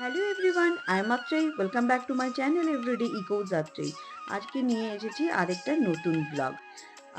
Hello everyone, I am Atrei. Welcome back to my channel Everyday Echoes Atrei. আজকে নিয়ে এসেছি আরেকটা নতুন ব্লগ।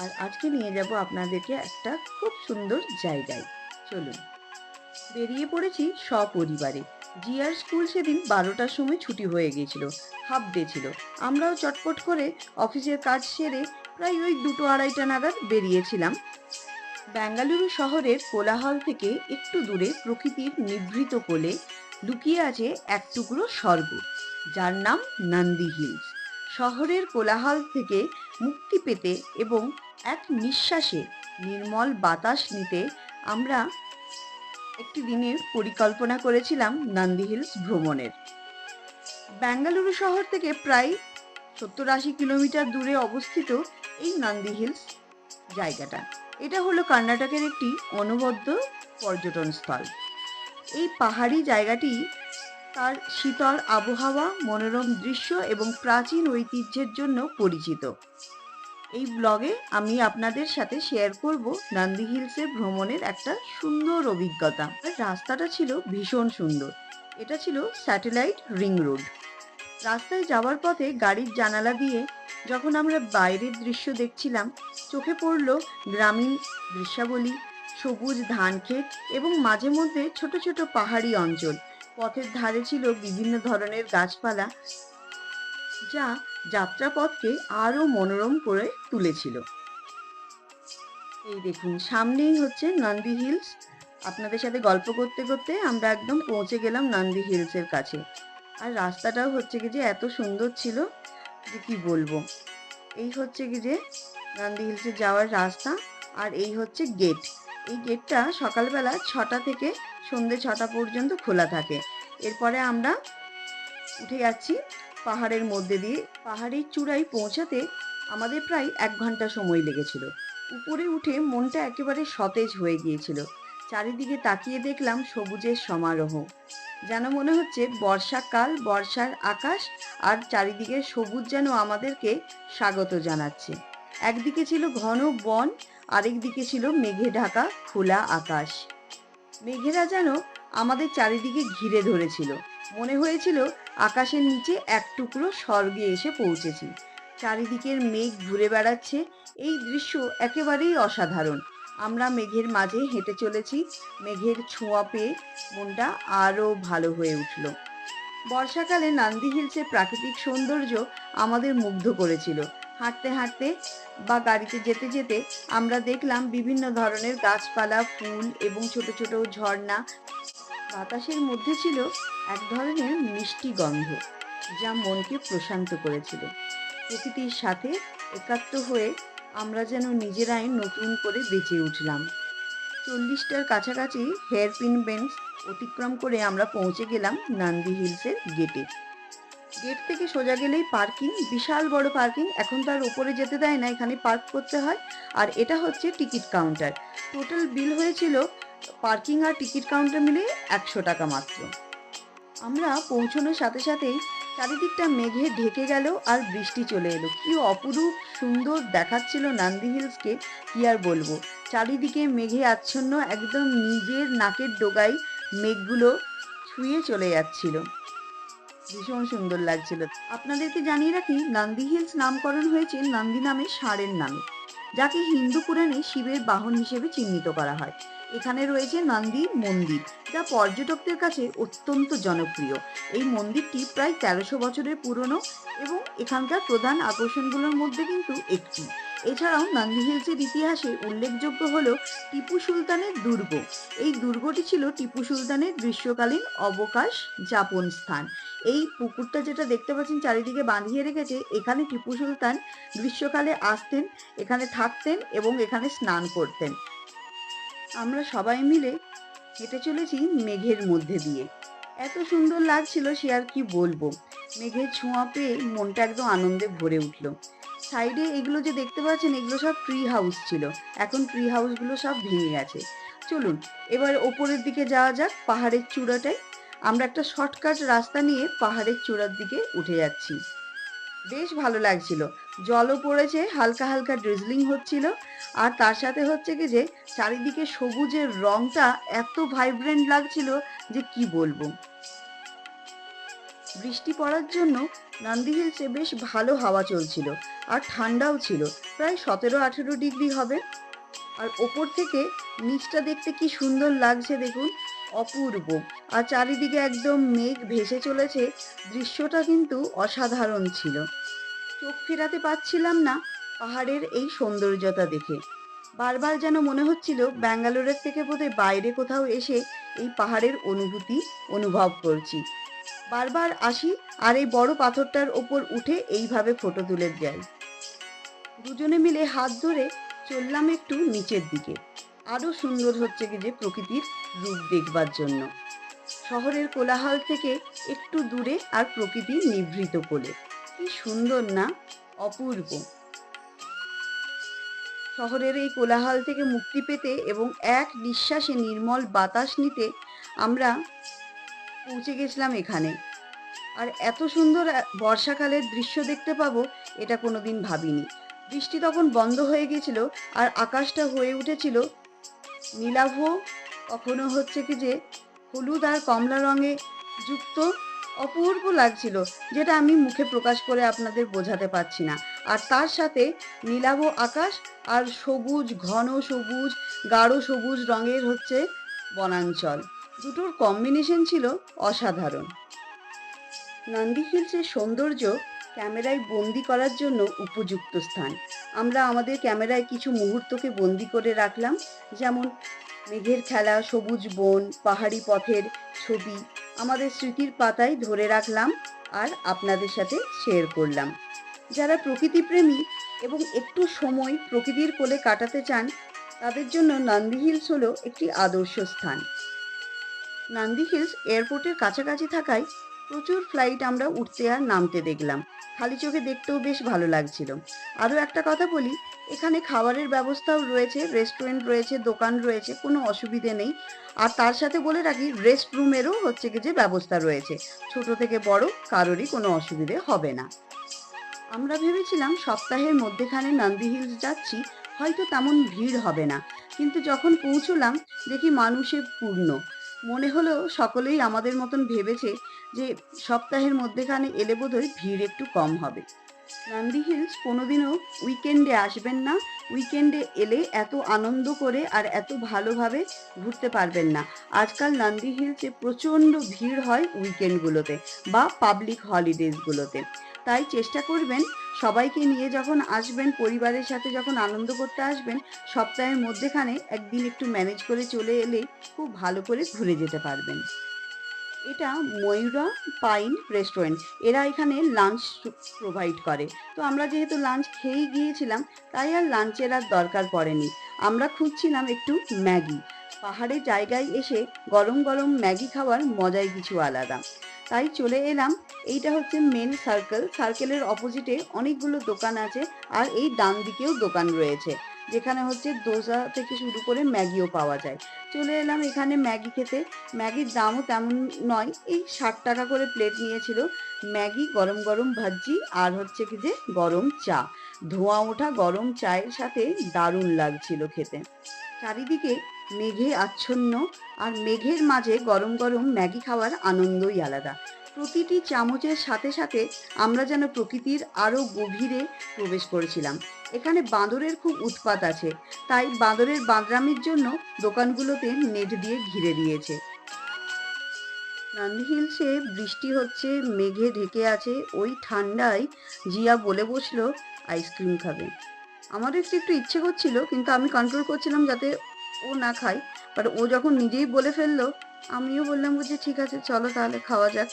আর আজকে নিয়ে যাব আপনাদেরকে একটা খুব সুন্দর জায়গায়। চলুন, বেরিয়ে পড়েছি সপরিবারে। জিয়ার স্কুল সেদিন 12টার সময় ছুটি হয়ে গিয়েছিল, হাফ ডে ছিল। আমরাও চটপট করে অফিসের কাজ সেরে প্রায় ওই 2টো-2:30টা নাগাদ বেরিয়েছিলাম। বেঙ্গালুরু শহরের কোলাহল থেকে একটু দূরে প্রকৃতির নিভৃত কোলে লুকিয়ে আছে এক টুকরো স্বর্গ, যার নাম নন্দী হিলস। শহরের কোলাহল থেকে মুক্তি পেতে এবং এক নিঃশ্বাসে নির্মল বাতাস নিতে আমরা একটি দিনের পরিকল্পনা করেছিলাম নন্দী হিলস ভ্রমণের। বেঙ্গালুরু শহর থেকে প্রায় 70-80 কিলোমিটার দূরে অবস্থিত এই নন্দী হিলস জায়গাটা। এটা হলো কর্ণাটকের একটি অনবদ্য পর্যটন স্থল। এই পাহাড়ি জায়গাটি তার শীতল আবহাওয়া, মনোরম দৃশ্য এবং প্রাচীন ঐতিহ্যের জন্য পরিচিত। এই ব্লগে আমি আপনাদের সাথে শেয়ার করব নন্দী হিলসে ভ্রমণের একটা সুন্দর অভিজ্ঞতা। আর রাস্তাটা ছিল ভীষণ সুন্দর। এটা ছিল স্যাটেলাইট রিং রোড। রাস্তায় যাওয়ার পথে গাড়ির জানালা দিয়ে যখন আমরা বাইরের দৃশ্য দেখছিলাম, চোখে পড়ল গ্রামীণ দৃশ্যাবলী, সবুজ ধানক্ষেত এবং মাঝে মধ্যে ছোট ছোট পাহাড়ি অঞ্চল। পথের ধারে ছিল বিভিন্ন ধরনের গাছপালা, যা যাত্রাপথকে আরো মনোরম করে তুলেছিল। এই দেখুন, সামনেই হচ্ছে নন্দী হিলস। আপনাদের সাথে গল্প করতে করতে আমরা একদম পৌঁছে গেলাম নন্দী হিলসের কাছে। আর রাস্তাটাও হচ্ছে কি যে এত সুন্দর ছিল যে কি বলবো। এই হচ্ছে কি যে নন্দী হিলসে যাওয়ার রাস্তা, আর এই হচ্ছে গেট। এই গেটটা সকালবেলা 6টা থেকে সন্ধ্যে 6টা পর্যন্ত খোলা থাকে। এরপরে আমরা উঠে যাচ্ছি পাহাড়ের মধ্যে দিয়ে। পাহাড়ের চূড়ায় পৌঁছাতে আমাদের প্রায় 1 ঘন্টা সময় লেগেছিল। উপরে উঠে মনটা একেবারে সতেজ হয়ে গিয়েছিল। চারিদিকে তাকিয়ে দেখলাম সবুজের সমারোহ, যেন মনে হচ্ছে বর্ষাকাল, বর্ষার আকাশ আর চারিদিকে সবুজ যেন আমাদেরকে স্বাগত জানাচ্ছে। একদিকে ছিল ঘন বন, আরেক দিকে ছিল মেঘে ঢাকা খোলা আকাশ। মেঘেরা যেন আমাদের চারিদিকে ঘিরে ধরেছিল। মনে হয়েছিল আকাশের নিচে এক টুকরো স্বর্গে এসে পৌঁছেছি। চারিদিকের মেঘ ঘুরে বেড়াচ্ছে। এই দৃশ্য একেবারেই অসাধারণ। আমরা মেঘের মাঝে হেঁটে চলেছি। মেঘের ছোঁয়া পেয়ে মনটা আরো ভালো হয়ে উঠল। বর্ষাকালে নন্দী হিলসের প্রাকৃতিক সৌন্দর্য আমাদের মুগ্ধ করেছিল। হাঁটতে হাঁটতে বা গাড়িতে যেতে যেতে আমরা দেখলাম বিভিন্ন ধরনের গাছপালা, ফুল এবং ছোট ছোট ঝর্ণা। বাতাসের মধ্যে ছিল এক ধরনের মিষ্টি গন্ধ, যা মনকে প্রশান্ত করেছিল। প্রকৃতির সাথে একাত্ম হয়ে আমরা যেন নিজেরাই নতুন করে বেঁচে উঠলাম। 40টার কাছাকাছি হেয়ারপিন বেন্স অতিক্রম করে আমরা পৌঁছে গেলাম নন্দী হিলসের গেটে। গেট থেকে সোজা গেলেই পার্কিং, বিশাল বড় পার্কিং। এখন তার উপরে যেতে দেয় না, এখানে পার্ক করতে হয়। আর এটা হচ্ছে টিকিট কাউন্টার। টোটাল বিল হয়েছিল পার্কিং আর টিকিট কাউন্টার মিলে 100 টাকা মাত্র। আমরা পৌঁছানোর সাথে সাথেই চারিদিকটা মেঘে ঢেকে গেল আর বৃষ্টি চলে এলো। কি অপরূপ সুন্দর দেখাচ্ছিল নন্দী হিলসকে, কি আর বলবো। চারিদিকে মেঘে আচ্ছন্ন, একদম নিজের নাকের ডগায় মেঘগুলো ছুঁয়ে চলে যাচ্ছিল। ভীষণ সুন্দর লাগছিল। আপনাদেরকে জানিয়ে রাখি, নন্দী হিলস নামকরণ হয়েছে নন্দী নামে ষাঁড়ের নামে, যাকে হিন্দু পুরাণে শিবের বাহন হিসেবে চিহ্নিত করা হয়। এখানে রয়েছে নন্দী মন্দির, যা পর্যটকদের কাছে অত্যন্ত জনপ্রিয়। এই মন্দিরটি প্রায় 1300 বছরের পুরনো এবং এখানকার প্রধান আকর্ষণগুলোর মধ্যে কিন্তু একটি। এছাড়াও নন্দী হিলসের ইতিহাসে উল্লেখযোগ্য হল টিপু সুলতানের দুর্গ। এই দুর্গটি ছিল টিপু সুলতানের গ্রীষ্মকালীন অবকাশ যাপন স্থান। এই পুকুরটা যেটা দেখতে পাচ্ছেন চারিদিকে বাঁধিয়ে রেখেছে, এখানে টিপু সুলতান গ্রীষ্মকালে আসতেন, এখানে থাকতেন এবং এখানে স্নান করতেন। আমরা সবাই মিলে হেঁটে চলেছি মেঘের মধ্যে দিয়ে। এত সুন্দর লাগছিল সে আর কি বলবো। মেঘের ছোঁয়া পেয়ে মনটা একদম আনন্দে ভরে উঠল। সাইডে এগুলো যে দেখতে পাচ্ছেন, এগুলো সব ট্রি হাউস ছিল। এখন ট্রি হাউসগুলো সব ভেঙে গেছে। চলুন এবার ওপরের দিকে যাওয়া যাক, পাহাড়ের চূড়াটায়। আমরা একটা শর্টকাট রাস্তা নিয়ে পাহাড়ের চূড়ার দিকে উঠে যাচ্ছি। বেশ ভালো লাগছিল। জলও পড়েছে, হালকা হালকা ড্রিজলিং হচ্ছিল। আর তার সাথে হচ্ছে কি যে চারিদিকে সবুজের রংটা এত ভাইব্রেন্ট লাগছিল যে কি বলবো। বৃষ্টি পড়ার জন্য নন্দী হিলসে বেশ ভালো হাওয়া চলছিল আর ঠান্ডাও ছিল, প্রায় 17-18 ডিগ্রি হবে। আর ওপর থেকে নিচটা দেখতে কি সুন্দর লাগছে দেখুন, অপূর্ব। আর চারিদিকে একদম মেঘ ভেসে চলেছে, দৃশ্যটা কিন্তু অসাধারণ ছিল। চোখ ফেরাতে পারছিলাম না পাহাড়ের এই সৌন্দর্যতা দেখে। বারবার যেন মনে হচ্ছিল ব্যাঙ্গালোরের থেকে বোধহয় বাইরে কোথাও এসে এই পাহাড়ের অনুভূতি অনুভব করছি। বারবার আসি আর এই বড় পাথরটার ওপর উঠে এইভাবে ফটো তুলে যাই। দুজনে মিলে হাত ধরে চললাম একটু নিচের দিকে। আরো সুন্দর হচ্ছে কি যে প্রকৃতির রূপ দেখবার জন্য। শহরের কোলাহল থেকে একটু দূরে আর প্রকৃতির নিভৃত কোলে। কি সুন্দর না, অপূর্ব। শহরের এই কোলাহল থেকে মুক্তি পেতে এবং এক নিঃশ্বাসে নির্মল বাতাস নিতে আমরা পৌঁছে গেছিলাম এখানে। আর এত সুন্দর বর্ষাকালের দৃশ্য দেখতে পাবো এটা কোনোদিন ভাবিনি। বৃষ্টি তখন বন্ধ হয়ে গেছিল আর আকাশটা হয়ে উঠেছিল নীলাভ, কখনো হচ্ছে কি যে হলুদ আর কমলা রঙে যুক্ত। অপূর্ব লাগছিল, যেটা আমি মুখে প্রকাশ করে আপনাদের বোঝাতে পারছি না। আর তার সাথে নীলাভ আকাশ আর সবুজ, ঘন সবুজ, গাঢ় সবুজ রঙের হচ্ছে বনাঞ্চল, দুটোর কম্বিনেশন ছিল অসাধারণ। নন্দী হিলসের সৌন্দর্য ক্যামেরায় বন্দি করার জন্য উপযুক্ত স্থান। আমরা আমাদের ক্যামেরায় কিছু মুহূর্তকে বন্দি করে রাখলাম, যেমন মেঘের খেলা, সবুজ বন, পাহাড়ি পথের ছবি আমাদের স্মৃতির পাতায় ধরে রাখলাম আর আপনাদের সাথে শেয়ার করলাম। যারা প্রকৃতিপ্রেমী এবং একটু সময় প্রকৃতির কোলে কাটাতে চান তাদের জন্য নন্দী হিলস হলো একটি আদর্শ স্থান। নন্দী হিলস এয়ারপোর্টের কাছাকাছি থাকায় প্রচুর ফ্লাইট আমরা উঠতে আর নামতে দেখলাম। খালি চোখে দেখতেও বেশ ভালো লাগছিল। আরও একটা কথা বলি, এখানে খাবারের ব্যবস্থাও রয়েছে, রেস্টুরেন্ট রয়েছে, দোকান রয়েছে, কোনো অসুবিধে নেই। আর তার সাথে বলে রাখি, রেস্ট রুমেরও হচ্ছে কি যে ব্যবস্থা রয়েছে, ছোট থেকে বড় কারোরই কোনো অসুবিধে হবে না। আমরা ভেবেছিলাম সপ্তাহের মধ্যেখানে নন্দী হিলস যাচ্ছি, হয়তো তেমন ভিড় হবে না, কিন্তু যখন পৌঁছলাম দেখি মানুষে পূর্ণ। মনে হলো সকলেই আমাদের মতন ভেবেছে যে সপ্তাহের মধ্যেখানে এলে বোধহয় ভিড় একটু কম হবে। নন্দী হিলস কোনোদিনও উইকেন্ডে আসবেন না। উইকেন্ডে এলে এত আনন্দ করে আর এত ভালোভাবে ঘুরতে পারবেন না। আজকাল নন্দী হিলসে প্রচণ্ড ভিড় হয় উইকেন্ডগুলোতে বা পাবলিক হলিডেজগুলোতে। তাই চেষ্টা করবেন সবাইকে নিয়ে যখন আসবেন, পরিবারের সাথে যখন আনন্দ করতে আসবেন, সপ্তাহের মধ্যেখানে একদিন একটু ম্যানেজ করে চলে এলেই খুব ভালো করে ঘুরে যেতে পারবেন। এটা ময়ূরা পাইন রেস্টুরেন্ট, এরা এখানে লাঞ্চ প্রোভাইড করে। তো আমরা যেহেতু লাঞ্চ খেয়েই গিয়েছিলাম তাই আর লাঞ্চের আর দরকার পড়েনি। আমরা খুঁজছিলাম একটু ম্যাগি। পাহাড়ের জায়গায় এসে গরম গরম ম্যাগি খাওয়ার মজাই কিছু আলাদা। তাই চলে এলাম। এইটা হচ্ছে মেন সার্কেল, সার্কেলের অপোজিটে অনেকগুলো দোকান আছে আর এই ডান দিকেও দোকান রয়েছে, যেখানে হচ্ছে দোসা থেকে শুরু করে ম্যাগিও পাওয়া যায়। চলে এলাম এখানে ম্যাগি খেতে। ম্যাগির দামও তেমন নয়, এই 60 টাকা করে প্লেট নিয়েছিল। ম্যাগি, গরম গরম ভাজি আর হচ্ছে কি যে গরম চা, ধোঁয়া ওঠা গরম চায়ের সাথে দারুণ লাগছিল খেতে। চারিদিকে মেঘে আচ্ছন্ন আর মেঘের মাঝে গরম গরম ম্যাগি খাওয়ার আনন্দই আলাদা। প্রতিটি চামচের সাথে সাথে আমরা যেন প্রকৃতির আরো গভীরে প্রবেশ করেছিলাম। এখানে বাঁদরের খুব উৎপাত আছে, তাই বাঁদরের বাঁদরামির জন্য দোকানগুলোতে নেট দিয়ে ঘিরে দিয়েছে। নন্দী হিলসে বৃষ্টি হচ্ছে, মেঘে ঢেকে আছে, ওই ঠান্ডায় জিয়া বলে বসলো আইসক্রিম খাবে। আমারও একটু একটু ইচ্ছে করছিল, কিন্তু আমি কন্ট্রোল করছিলাম যাতে ও না খায়। বাট ও যখন নিজেই বলে ফেললো, আমিও বললাম যে ঠিক আছে চলো তাহলে খাওয়া যাক।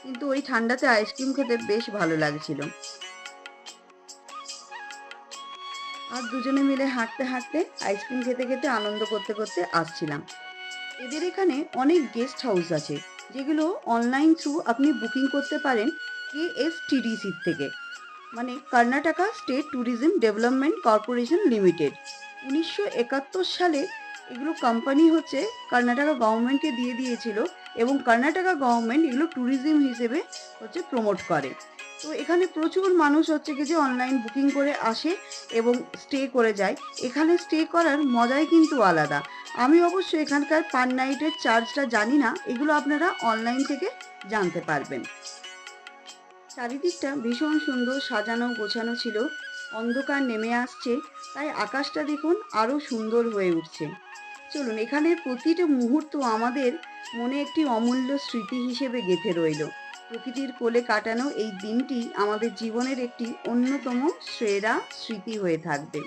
কিন্তু ওই ঠান্ডাতে আইসক্রিম খেতে বেশ ভালো লাগছিল। আর দুজনে মিলে হাঁটতে হাঁটতে আইসক্রিম খেতে খেতে আনন্দ করতে করতে আসছিলাম। এদের এখানে অনেক গেস্ট হাউস আছে, যেগুলো অনলাইন থ্রু আপনি বুকিং করতে পারেন KSTDC থেকে, মানে Karnataka state tourism development corporation limited. 1971 সালে এগুলো কোম্পানি হচ্ছে কর্ণাটকা গভর্নমেন্টকে দিয়ে দিয়েছিল এবং কর্ণাটকা গভর্নমেন্ট এগুলো ট্যুরিজম হিসেবে হচ্ছে প্রমোট করে। তো এখানে প্রচুর মানুষ হচ্ছে কি যে অনলাইন বুকিং করে আসে এবং স্টে করে যায়। এখানে স্টে করার মজাই কিন্তু আলাদা। আমি অবশ্য এখানকার পার নাইটের চার্জটা জানি না, এগুলো আপনারা অনলাইন থেকে জানতে পারবেন। চারিদিকটা ভীষণ সুন্দর সাজানো গোছানো ছিল। অন্ধকার নেমে আসছে, তাই আকাশটা দেখুন আরো সুন্দর হয়ে উঠছে। চলুন, এখানের প্রতিটা মুহূর্ত আমাদের মনে একটি অমূল্য স্মৃতি হিসেবে গেঁথে রইল। প্রকৃতির কোলে কাটানো এই দিনটি আমাদের জীবনের একটি অন্যতম সেরা স্মৃতি হয়ে থাকবে।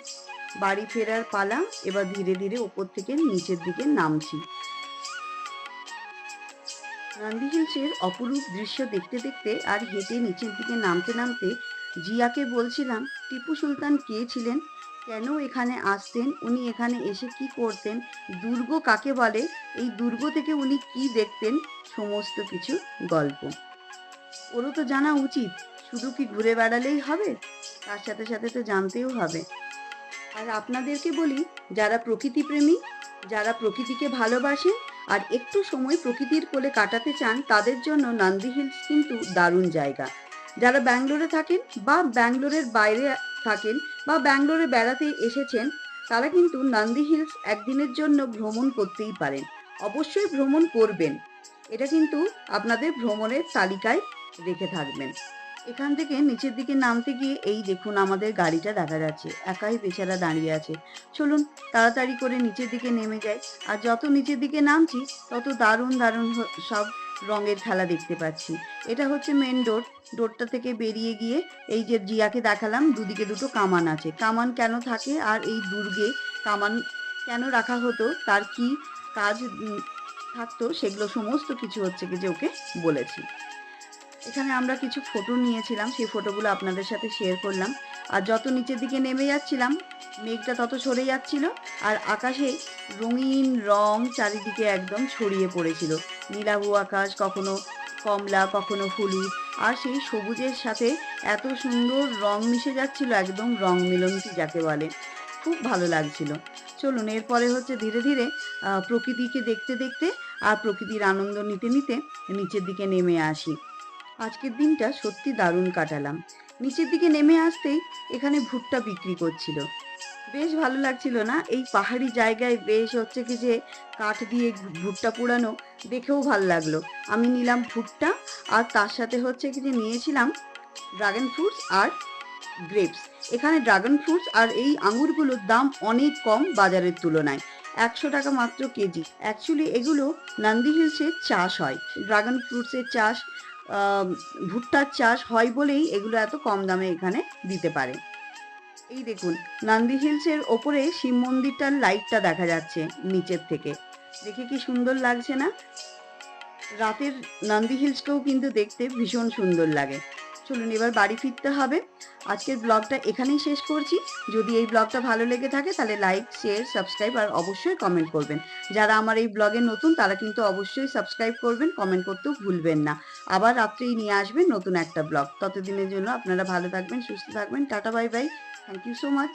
বাড়ি ফেরার পালা। এবার ধীরে ধীরে ওপর থেকে নিচের দিকে নামছি। নন্দী হিলসের অপরূপ দৃশ্য দেখতে দেখতে আর হেঁটে নিচের দিকে নামতে নামতে জিয়াকে বলছিলাম, টিপু সুলতান কে ছিলেন, কেন এখানে আসতেন, উনি এখানে এসে কি করতেন, দুর্গ কাকে বলে, এই দুর্গ থেকে উনি কি দেখতেন, সমস্ত কিছু গল্প ওরও তো জানা উচিত। শুধু কি ঘুরে বেড়ালেই হবে, তার সাথে সাথে তো জানতেও হবে। আর আপনাদেরকে বলি, যারা প্রকৃতিপ্রেমী, যারা প্রকৃতিকে ভালোবাসেন আর একটু সময় প্রকৃতির কোলে কাটাতে চান, তাদের জন্য নন্দী হিলস কিন্তু দারুণ জায়গা। যারা ব্যাঙ্গালোরে থাকেন বা ব্যাঙ্গালোরের বাইরে থাকেন বা ব্যাঙ্গালোরে বেড়াতে এসেছেন, তারা কিন্তু নন্দী হিলস একদিনের জন্য ভ্রমণ করতেই পারেন। অবশ্যই ভ্রমণ করবেন, এটা কিন্তু আপনাদের ভ্রমণের তালিকায় রেখে থাকবেন। এখান থেকে নিচের দিকে নামতে গিয়ে এই দেখুন আমাদের গাড়িটা দেখা যাচ্ছে, একাই বেচারা দাঁড়িয়ে আছে। চলুন তাড়াতাড়ি করে নিচের দিকে নেমে যাই। আর যত নিচের দিকে নামছি তত দারুণ দারুণ সব রঙের খেলা দেখতে পাচ্ছি। এটা হচ্ছে মেন ডোর। ডোরটা থেকে বেরিয়ে গিয়ে এই যে জিয়াকে দেখালাম, দুদিকে দুটো কামান আছে। কামান কেন থাকে আর এই দুর্গে কামান কেন রাখা হতো, তার কি কাজ থাকতো, সেগুলো সমস্ত কিছু হচ্ছে কি যে ওকে বলেছি। এখানে আমরা কিছু ফটো নিয়েছিলাম, সেই ফটোগুলো আপনাদের সাথে শেয়ার করলাম। আর যত নিচের দিকে নেমে যাচ্ছিলাম, মেঘটা তত সরে যাচ্ছিল আর আকাশে রঙিন রং চারিদিকে একদম ছড়িয়ে পড়েছিল। নীলাভ আকাশ, কখনো কমলা, কখনো হলুদ, আর সেই সবুজের সাথে এত সুন্দর রং মিশে যাচ্ছিল, একদম রং মিলন্তি যাকে বলে। খুব ভালো লাগছিল। চলুন এরপরে হচ্ছে ধীরে ধীরে প্রকৃতিকে দেখতে দেখতে আর প্রকৃতির আনন্দ নিতে নিতে নিচের দিকে নেমে আসি। আজকের দিনটা সত্যি দারুণ কাটালাম। নিচের দিকে নেমে আসতেই এখানে ভুট্টা বিক্রি করছিল। বেশ ভালো লাগছিল না? এই পাহাড়ি জায়গায় বেশ হচ্ছে কি যে কাঠ দিয়ে ভুট্টা পোড়ানো, দেখেও ভাল লাগলো। আমি নিলাম ভুট্টা আর তার সাথে হচ্ছে কি যে নিয়েছিলাম ড্রাগন ফ্রুটস আর গ্রেপস। এখানে ড্রাগন ফ্রুটস আর এই আঙুরগুলোর দাম অনেক কম বাজারের তুলনায়। ১০০ টাকা মাত্র কেজি। অ্যাকচুয়ালি এগুলো নন্দী হিলসে চাষ হয়। ড্রাগন ফ্রুটসের চাষ, ভুট্টার চাষ হয় বলেই এগুলো এত কম দামে এখানে দিতে পারে। এই দেখুন, নন্দী হিলসের ওপরে শিব মন্দিরটার লাইটটা দেখা যাচ্ছে নিচের থেকে। দেখে কি সুন্দর লাগছে না? রাতের নন্দী হিলসকেও কিন্তু দেখতে ভীষণ সুন্দর লাগে। চলুন এবার বাড়ি ফিরতে হবে। আজকের ব্লগটা এখানেই শেষ করছি। যদি এই ব্লগটা ভালো লেগে থাকে তাহলে লাইক, শেয়ার, সাবস্ক্রাইব আর অবশ্যই কমেন্ট করবেন। যারা আমার এই ব্লগে নতুন তারা কিন্তু অবশ্যই সাবস্ক্রাইব করবেন, কমেন্ট করতেও ভুলবেন না। আবার রাত্রেই নিয়ে আসবেন নতুন একটা ব্লগ। ততদিনের জন্য আপনারা ভালো থাকবেন, সুস্থ থাকবেন। Tata, bye bye. Thank you so much.